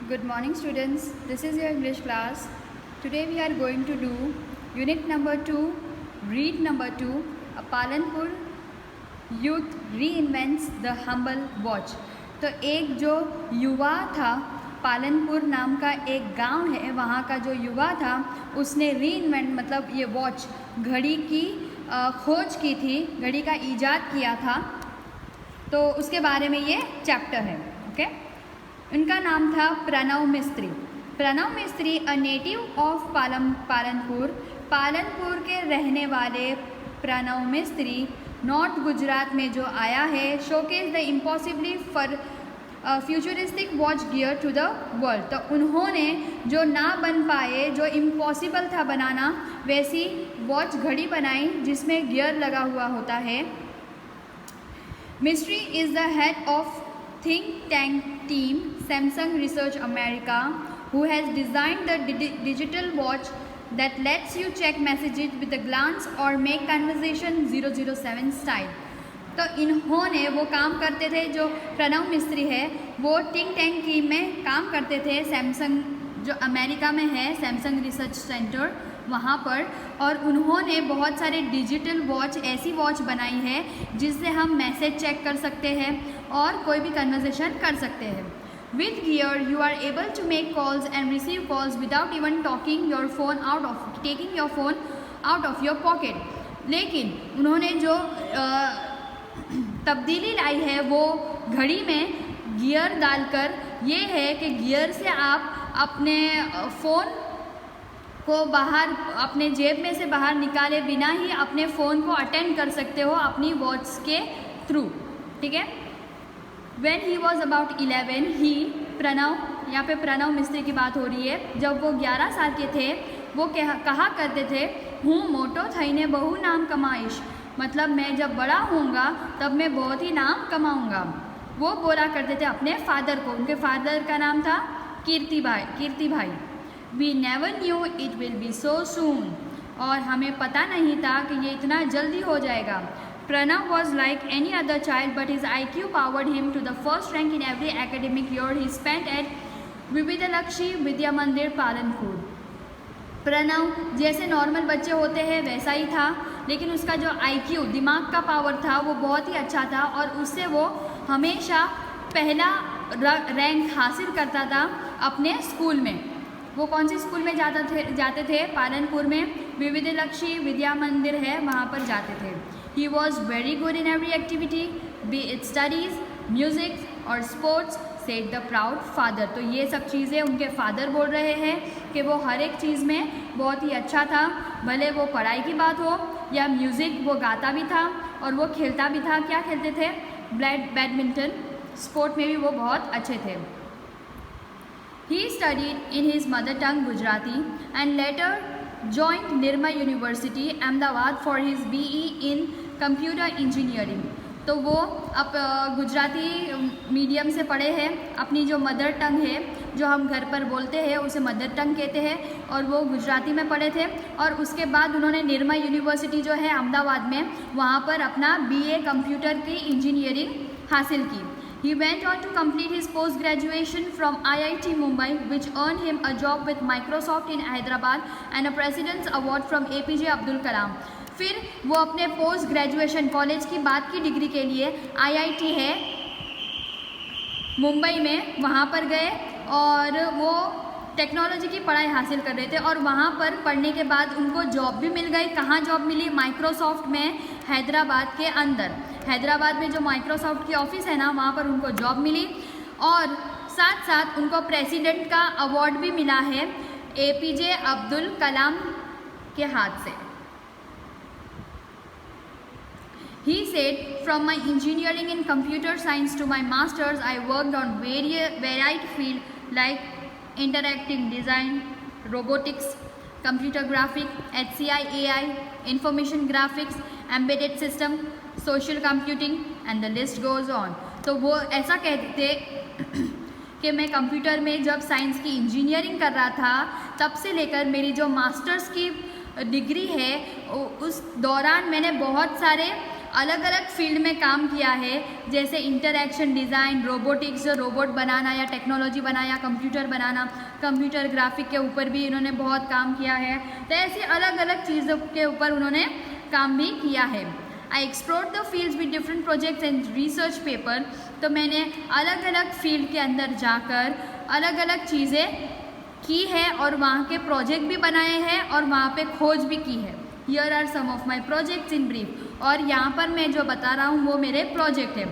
Good morning students, this is your English class. Today we are going to do unit number 2, read number 2, a Palanpur youth reinvents the humble watch. तो एक जो युवा था, पालनपुर नाम का एक गांव है, वहाँ का जो युवा था उसने रीइन्वेंट मतलब ये वॉच घड़ी की खोज की थी, घड़ी का ईजाद किया था। तो उसके बारे में ये चैप्टर है। ओके, उनका नाम था प्रणव मिस्त्री। प्रणव मिस्त्री a native of Palanpur, Palanpur के रहने वाले प्रणव मिस्त्री नॉर्थ गुजरात में जो आया है, showcase the impossibly far futuristic watch gear to the world. तो उन्होंने जो ना बन पाए, जो इम्पॉसिबल था बनाना, वैसी वॉच घड़ी बनाई जिसमें गियर लगा हुआ होता है। Mystery is the head of think tank team Samsung Research America, who has designed the digital watch that lets you check messages with a glance or make conversation 007 style। तो इन्होंने वो काम करते थे, जो प्रणव मिस्त्री है वो थिंक टैंक टीम में काम करते थे, सैमसंग जो अमेरिका में है, सैमसंग रिसर्च सेंटर वहाँ पर। और उन्होंने बहुत सारे डिजिटल वॉच, ऐसी वॉच बनाई है जिससे हम मैसेज चेक कर सकते हैं और कोई भी कन्वर्सेशन कर सकते हैं। With gear you are able to make calls and receive calls without even taking your phone out of your pocket. लेकिन उन्होंने जो तब्दीली लाई है वो घड़ी में गियर डालकर ये है कि गियर से आप अपने फ़ोन को बाहर, अपने जेब में से बाहर निकाले बिना ही अपने फ़ोन को अटेंड कर सकते हो अपनी वॉच के थ्रू। ठीक है। When he was about 11, he Pranav, यहाँ पे प्रणव मिस्त्री की बात हो रही है, जब वो 11 साल के थे वो कहा करते थे, हूँ मोटो थईने बहु नाम कमाइश, मतलब मैं जब बड़ा होऊंगा तब मैं बहुत ही नाम कमाऊंगा। वो बोला करते थे अपने फादर को, उनके फादर का नाम था कीर्ति भाई। We never knew it will be so soon, और हमें पता नहीं था कि ये इतना जल्दी हो जाएगा। Pranav was like any other child, but his IQ powered him to the first rank in every academic year he spent at विविधलक्ष्मी विद्या मंदिर पालनपुर। प्रणव जैसे नॉर्मल बच्चे होते हैं वैसा ही था, लेकिन उसका जो IQ, दिमाग का पावर था, वो बहुत ही अच्छा था और उससे वो हमेशा पहला रैंक हासिल करता था अपने स्कूल में। वो कौन सी स्कूल में जाते थे? पालनपुर में विविधलक्ष्मी विद्या मंदिर है, वहाँ पर जाते थे। He was very good in every activity, be it studies, music और sports, said the proud father। तो ये सब चीज़ें उनके फादर बोल रहे हैं कि वो हर एक चीज़ में बहुत ही अच्छा था, भले वो पढ़ाई की बात हो या म्यूज़िक, वो गाता भी था और वो खेलता भी था। क्या खेलते थे? बैडमिंटन, स्पोर्ट में भी वो बहुत अच्छे थे। He studied in his mother tongue Gujarati and later joined Nirma University, Ahmedabad for his BE in Computer Engineering। तो वो अब गुजराती मीडियम से पढ़े हैं, अपनी जो मदर टंग है, जो हम घर पर बोलते हैं उसे मदर टंग कहते हैं, और वो गुजराती में पढ़े थे। और उसके बाद उन्होंने निर्मा यूनिवर्सिटी जो है अहमदाबाद में, वहाँ पर अपना BA कंप्यूटर की इंजीनियरिंग हासिल की। He went on to complete his post-graduation from IIT Mumbai, which earned him a job with Microsoft in Hyderabad and a President's Award from APJ Abdul Kalam। फिर वो अपने पोस्ट ग्रेजुएशन, कॉलेज की बात की degree के लिए IIT है मुंबई में, वहाँ पर गए और वो टेक्नोलॉजी की पढ़ाई हासिल कर रहे थे। और वहाँ पर पढ़ने के बाद उनको जॉब भी मिल गई। कहाँ जॉब मिली? माइक्रोसॉफ्ट में, हैदराबाद के अंदर। हैदराबाद में जो माइक्रोसॉफ्ट की ऑफिस है ना, वहाँ पर उनको जॉब मिली और साथ साथ उनको प्रेसिडेंट का अवार्ड भी मिला है APJ अब्दुल कलाम के हाथ से। He said, from my engineering in computer science to my masters, I worked on varied fields like interactive design, robotics, computer graphics, HCI AI, information graphics, embedded system, social computing and the list goes on। तो वो ऐसा कहते थे कि मैं computer में जब science की इंजीनियरिंग कर रहा था, तब से लेकर मेरी जो मास्टर्स की डिग्री है उस दौरान मैंने बहुत सारे अलग अलग फील्ड में काम किया है, जैसे इंटरैक्शन डिज़ाइन, रोबोटिक्स, जो रोबोट बनाना या टेक्नोलॉजी बनाना, कंप्यूटर बनाना, कंप्यूटर ग्राफिक के ऊपर भी इन्होंने बहुत काम किया है। तो ऐसी अलग अलग चीज़ों के ऊपर उन्होंने काम भी किया है। I explore the fields with different projects and research paper. तो मैंने अलग अलग फील्ड के अंदर जाकर अलग अलग चीज़ें की है और वहाँ के प्रोजेक्ट भी बनाए हैं और वहाँ पे खोज भी की है। Here are some of my projects in brief. और यहाँ पर मैं जो बता रहा हूँ वो मेरे प्रोजेक्ट है।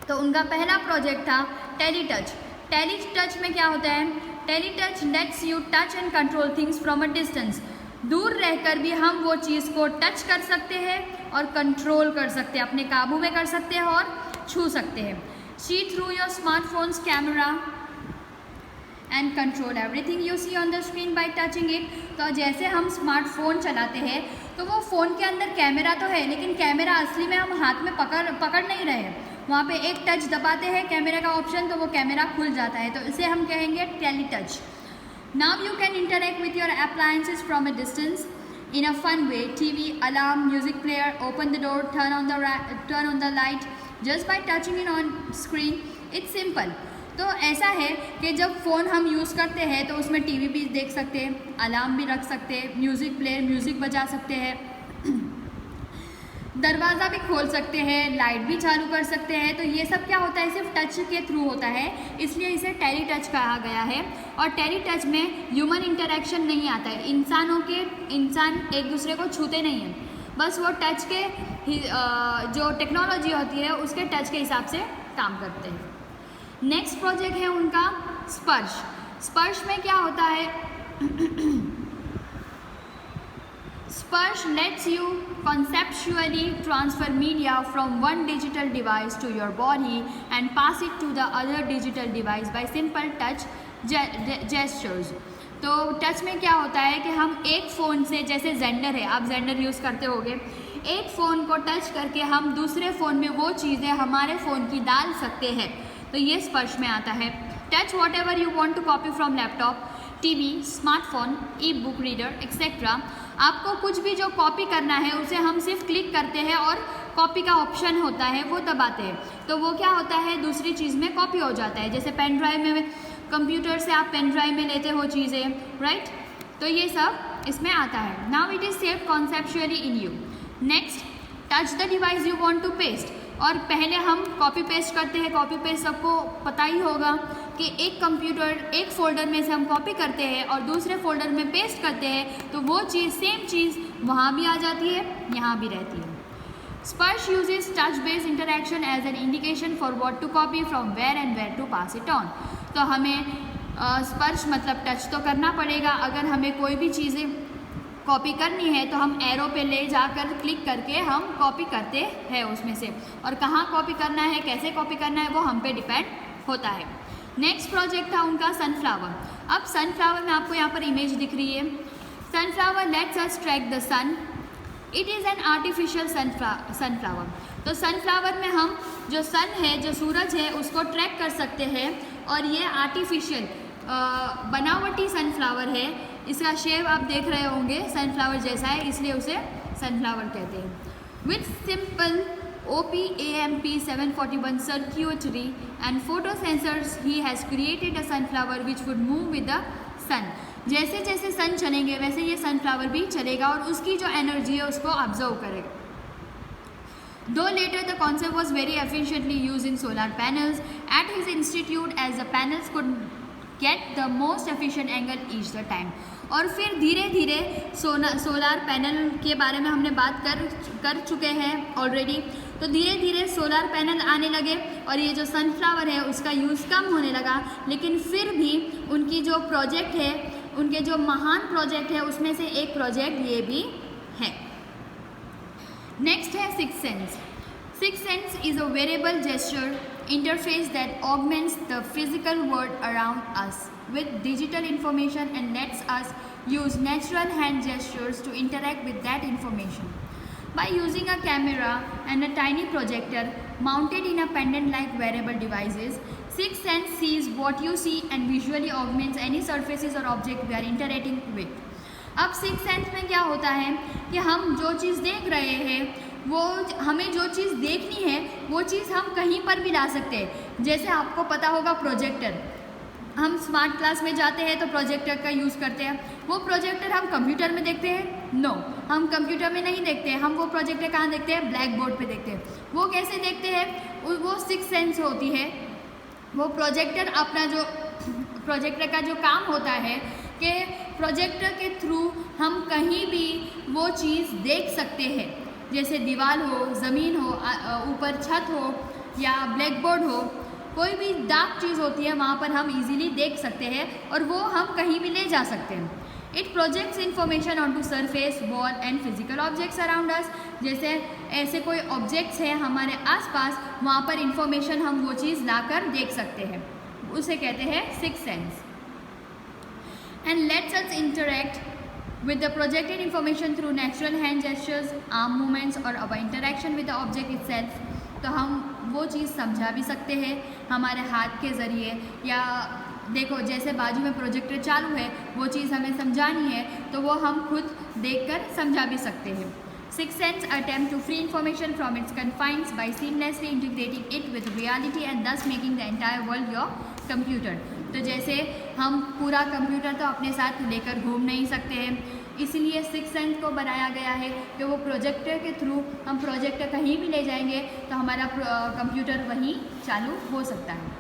तो उनका पहला प्रोजेक्ट था टेलीटच। टेलीटच में क्या होता है? Teletouch lets you touch and control things from a distance. दूर रहकर भी हम वो चीज़ को टच कर सकते हैं और कंट्रोल कर सकते हैं, अपने काबू में कर सकते हैं और छू सकते हैं। See through your smartphone's camera and control everything you see on the screen by touching it. तो जैसे हम स्मार्टफोन चलाते हैं तो वो फ़ोन के अंदर कैमरा तो है, लेकिन कैमरा असली में हम हाथ में पकड़ नहीं रहे हैं। वहाँ पे एक टच दबाते हैं कैमरे का ऑप्शन, तो वो कैमरा खुल जाता है। तो इसे हम कहेंगे टेलीटच। Now you can interact with your appliances from a distance in a fun way. TV, alarm, music player, open the door, turn on the light just by touching it on screen. It's simple. तो ऐसा है कि जब phone हम use करते हैं तो उसमें टीवी भी देख सकते हैं, अलार्म भी रख सकते हैं, म्यूज़िक प्लेयर म्यूज़िक बजा सकते हैं, दरवाज़ा भी खोल सकते हैं, लाइट भी चालू कर सकते हैं। तो ये सब क्या होता है? सिर्फ टच के थ्रू होता है, इसलिए इसे टेली टच कहा गया है। और टेली टच में ह्यूमन इंटरेक्शन नहीं आता है, इंसान एक दूसरे को छूते नहीं हैं, बस वो टच के जो टेक्नोलॉजी होती है उसके टच के हिसाब से काम करते हैं। नेक्स्ट प्रोजेक्ट है उनका स्पर्श। स्पर्श में क्या होता है? Sparsh lets you conceptually transfer media from one digital device to your body and pass it to the other digital device by simple touch gestures. तो टच में क्या होता है कि हम एक फ़ोन से, जैसे जेंडर है, आप जेंडर यूज़ करते होगे, एक फ़ोन को टच करके हम दूसरे फ़ोन में वो चीज़ें हमारे फ़ोन की डाल सकते हैं। तो ये स्पर्श में आता है। Touch whatever you want to copy from laptop, TV, smartphone, e book reader etcetera. आपको कुछ भी जो कॉपी करना है उसे हम सिर्फ क्लिक करते हैं और कॉपी का ऑप्शन होता है वो दबाते हैं, तो वो क्या होता है? दूसरी चीज़ में कॉपी हो जाता है। जैसे पेन ड्राइव में, कंप्यूटर से आप पेन ड्राइव में लेते हो चीज़ें, राइट? तो ये सब इसमें आता है। Now it is saved conceptually in you. Next, touch the device you want to paste. और पहले हम कॉपी पेस्ट करते हैं, कॉपी पेस्ट सबको पता ही होगा कि एक कंप्यूटर, एक फ़ोल्डर में से हम कॉपी करते हैं और दूसरे फोल्डर में पेस्ट करते हैं, तो वो चीज़, सेम चीज़ वहाँ भी आ जाती है, यहाँ भी रहती है। Sparsh uses touch based interaction as an indication for what to copy from where and where to pass it on. तो हमें स्पर्श मतलब टच तो करना पड़ेगा। अगर हमें कोई भी चीज़ें कॉपी करनी है तो हम एरो पे ले जाकर क्लिक करके हम कॉपी करते हैं उसमें से, और कहाँ कॉपी करना है, कैसे कॉपी करना है, वो हम पे डिपेंड होता है। नेक्स्ट प्रोजेक्ट था उनका सनफ्लावर। अब सनफ्लावर में आपको यहाँ पर इमेज दिख रही है। Sunflower lets us track the sun. It is an artificial sunflower. तो सनफ्लावर में हम जो सन है, जो सूरज है, उसको ट्रैक कर सकते हैं, और ये आर्टिफिशियल बनावटी सनफ्लावर है। इसका शेप आप देख रहे होंगे सनफ्लावर जैसा है, इसलिए उसे सनफ्लावर कहते हैं। With simple OPAMP 741 circuitry and photo sensors, he has created a sunflower which would move with the sun. जैसे जैसे सन चलेंगे वैसे ये सनफ्लावर भी चलेगा और उसकी जो एनर्जी है उसको ऑब्जर्व करेगा। Though later the concept was very efficiently used in solar panels at his institute, as the panels could get the most efficient angle each the time. और फिर धीरे धीरे सोलार पैनल के बारे में हमने बात कर चुके हैं ऑलरेडी। तो धीरे धीरे सोलार पैनल आने लगे और ये जो सनफ्लावर है उसका यूज़ कम होने लगा, लेकिन फिर भी उनकी जो प्रोजेक्ट है, उनके जो महान प्रोजेक्ट है, उसमें से एक प्रोजेक्ट ये भी है। नेक्स्ट है six sense. Six sense is a variable gesture interface that augments the physical world around us with digital information and lets us use natural hand gestures to interact with that information. By using a camera and a tiny projector mounted in a pendant-like wearable devices, Sixth Sense sees what you see and visually augments any surfaces or object we are interacting with. अब six sense में क्या होता है कि हम जो चीज़ देख रहे हैं वो हमें जो चीज़ देखनी है वो चीज़ हम कहीं पर भी ला सकते हैं। जैसे आपको पता होगा प्रोजेक्टर, हम स्मार्ट क्लास में जाते हैं तो प्रोजेक्टर का यूज़ करते हैं। वो प्रोजेक्टर हम कंप्यूटर में देखते हैं? नो, हम कंप्यूटर में नहीं देखते हैं। हम वो प्रोजेक्टर कहाँ देखते हैं? ब्लैक बोर्ड पे देखते हैं। वो कैसे देखते हैं? वो सिक्स सेंस होती है। वो प्रोजेक्टर अपना जो प्रोजेक्टर का जो काम होता है कि प्रोजेक्टर के थ्रू हम कहीं भी वो चीज़ देख सकते हैं, जैसे दीवार हो, ज़मीन हो, ऊपर छत हो या ब्लैक बोर्ड हो, कोई भी डार्क चीज़ होती है वहाँ पर हम इजीली देख सकते हैं और वो हम कहीं भी ले जा सकते हैं। It projects information on to surface, wall and physical objects around us. जैसे ऐसे कोई ऑब्जेक्ट्स हैं हमारे आसपास, वहाँ पर इंफॉर्मेशन हम वो चीज़ लाकर देख सकते हैं, उसे कहते हैं six sense. And let's us interact with the projected information through natural hand gestures, arm movements और our interaction with the object itself। तो हम वो चीज़ समझा भी सकते हैं हमारे हाथ के ज़रिए, या देखो जैसे बाजू में प्रोजेक्टर चालू है, वो चीज़ हमें समझानी है तो वो हम खुद देखकर समझा भी सकते हैं। Sixth sense attempt to free information from its confines by seamlessly integrating it with reality and thus making the entire world your computer। तो जैसे हम पूरा कंप्यूटर तो अपने साथ लेकर घूम नहीं सकते हैं, इसलिए सिक्स सेंस को बनाया गया है कि वो प्रोजेक्टर के थ्रू हम प्रोजेक्टर कहीं भी ले जाएंगे तो हमारा कंप्यूटर वहीं चालू हो सकता है।